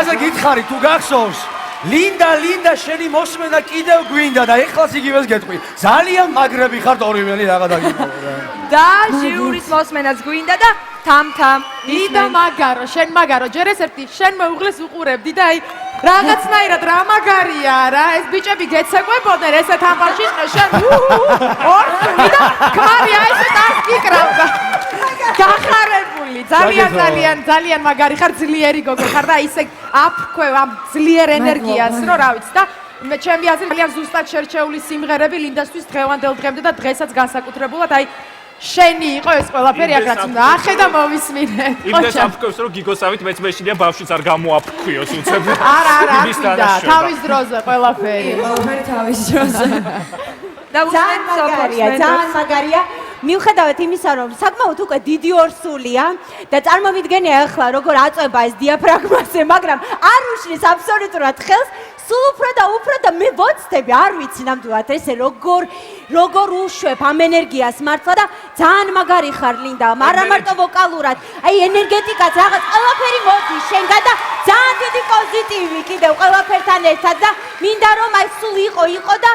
ლინდაზე გითხარი თუ გახსოვს ლინდა შენი მოსმენა კიდევ გვინდა და ეხლაც იგივეს გეტყვი ძალიან მაგრები ხართ ორივენი რაღა დაგიყვანო და ჟიურის მოსმენაც გვინდა და თამ იდა მაგარო შენ მაგარო ჯერ ეს ერთი შენ მეუღლეს უყურებდი და აი რაღაცნაირად რა მაგარია რა ეს ბიჭები გეცეკვებოდნენ ესეთ ამბავში შენ ორ და ქმარია ესე დაგიკრავდა გახარებული ძალიან მაგარი ხარ ძლიერი გოგო ხარ და ისე აფქვევ ამ ძლიერ ენერგიას რომ რა ვიცი და მე ჩემი აზრით ძალიან ზუსტად შერჩეული სიმღერები ლინდასთვის დღევანდელ დღემდე და დღესაც განსაკუთრებულად აი შენი იყო ეს ყველაფერი აქაც უნდა ახედა მოვისმინე. იმდეს აფქვევს რომ გიგოსავით მეც მეშინია ბავშვიც არ გამოაფქვიოს უცებ. არა, თავის დროზე ყველაფერი. ყველაფერი თავის დროზე. და ძალიან მაგარია. მიუხედავად იმისა, რომ საკმაოდ უკვე დიდი ორსულია და წარმოვიდგენია ახლა როგორ აწובה ეს დიაფრაგმაზე, მაგრამ არ უშლის აბსოლუტურად ხელს. სულ უფრო და მე ვოცდები, არ ვიცი ნამდვილად ესე როგორ უშვებ ამ ენერგიას მართლა და ძალიან მაგარი ხარ ლინდა, არა მარტო ვოკალურად, აი ენერგეტიკაც რაღაც ყველაფერი მოდის შენგან და ძალიან დიდი პოზიტივი კიდევ ყველაფერთან ერთად და მინდა რომ აი სულ იყო და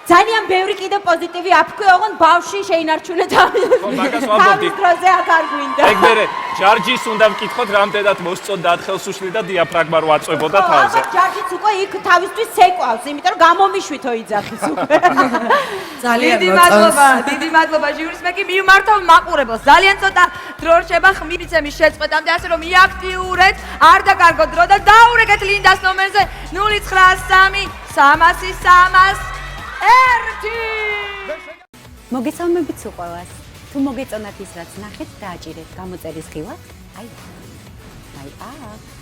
ძალიან ბევრი კიდე პოზიტივი აფქვე ოღონდ ბავშვი შეინარჩუნე თავის დროზე აქ არ გვინდა. ეგ მერე ჯარჯის უნდა ვკითხოთ რამდენად მოსწონდა ხელს უშლი და დიაფრაგმა რო აწვებოდა თავზე. ჯარჯიც უკვე იქ თავისთვის ცეკვავს, იმიტომ რომ გამომიშვითო იძახის უკვე. ძალიან დიდი მადლობა ჟიურის მე კი მიმართავ მაყურებელს. ძალიან ცოტა დრო რჩება ხმიცემის შეწყვეტამდე, ასე რომ მიაქტიურეთ, არ დაკარგოთ დრო და დაურეკეთ ლინდას ნომერზე 093 300 მოგესალმებით უყევას. თუ მოგეწონათ ის რაც ნახეთ, დააჭირეთ გამოწერის ღილაკ. აი აქ.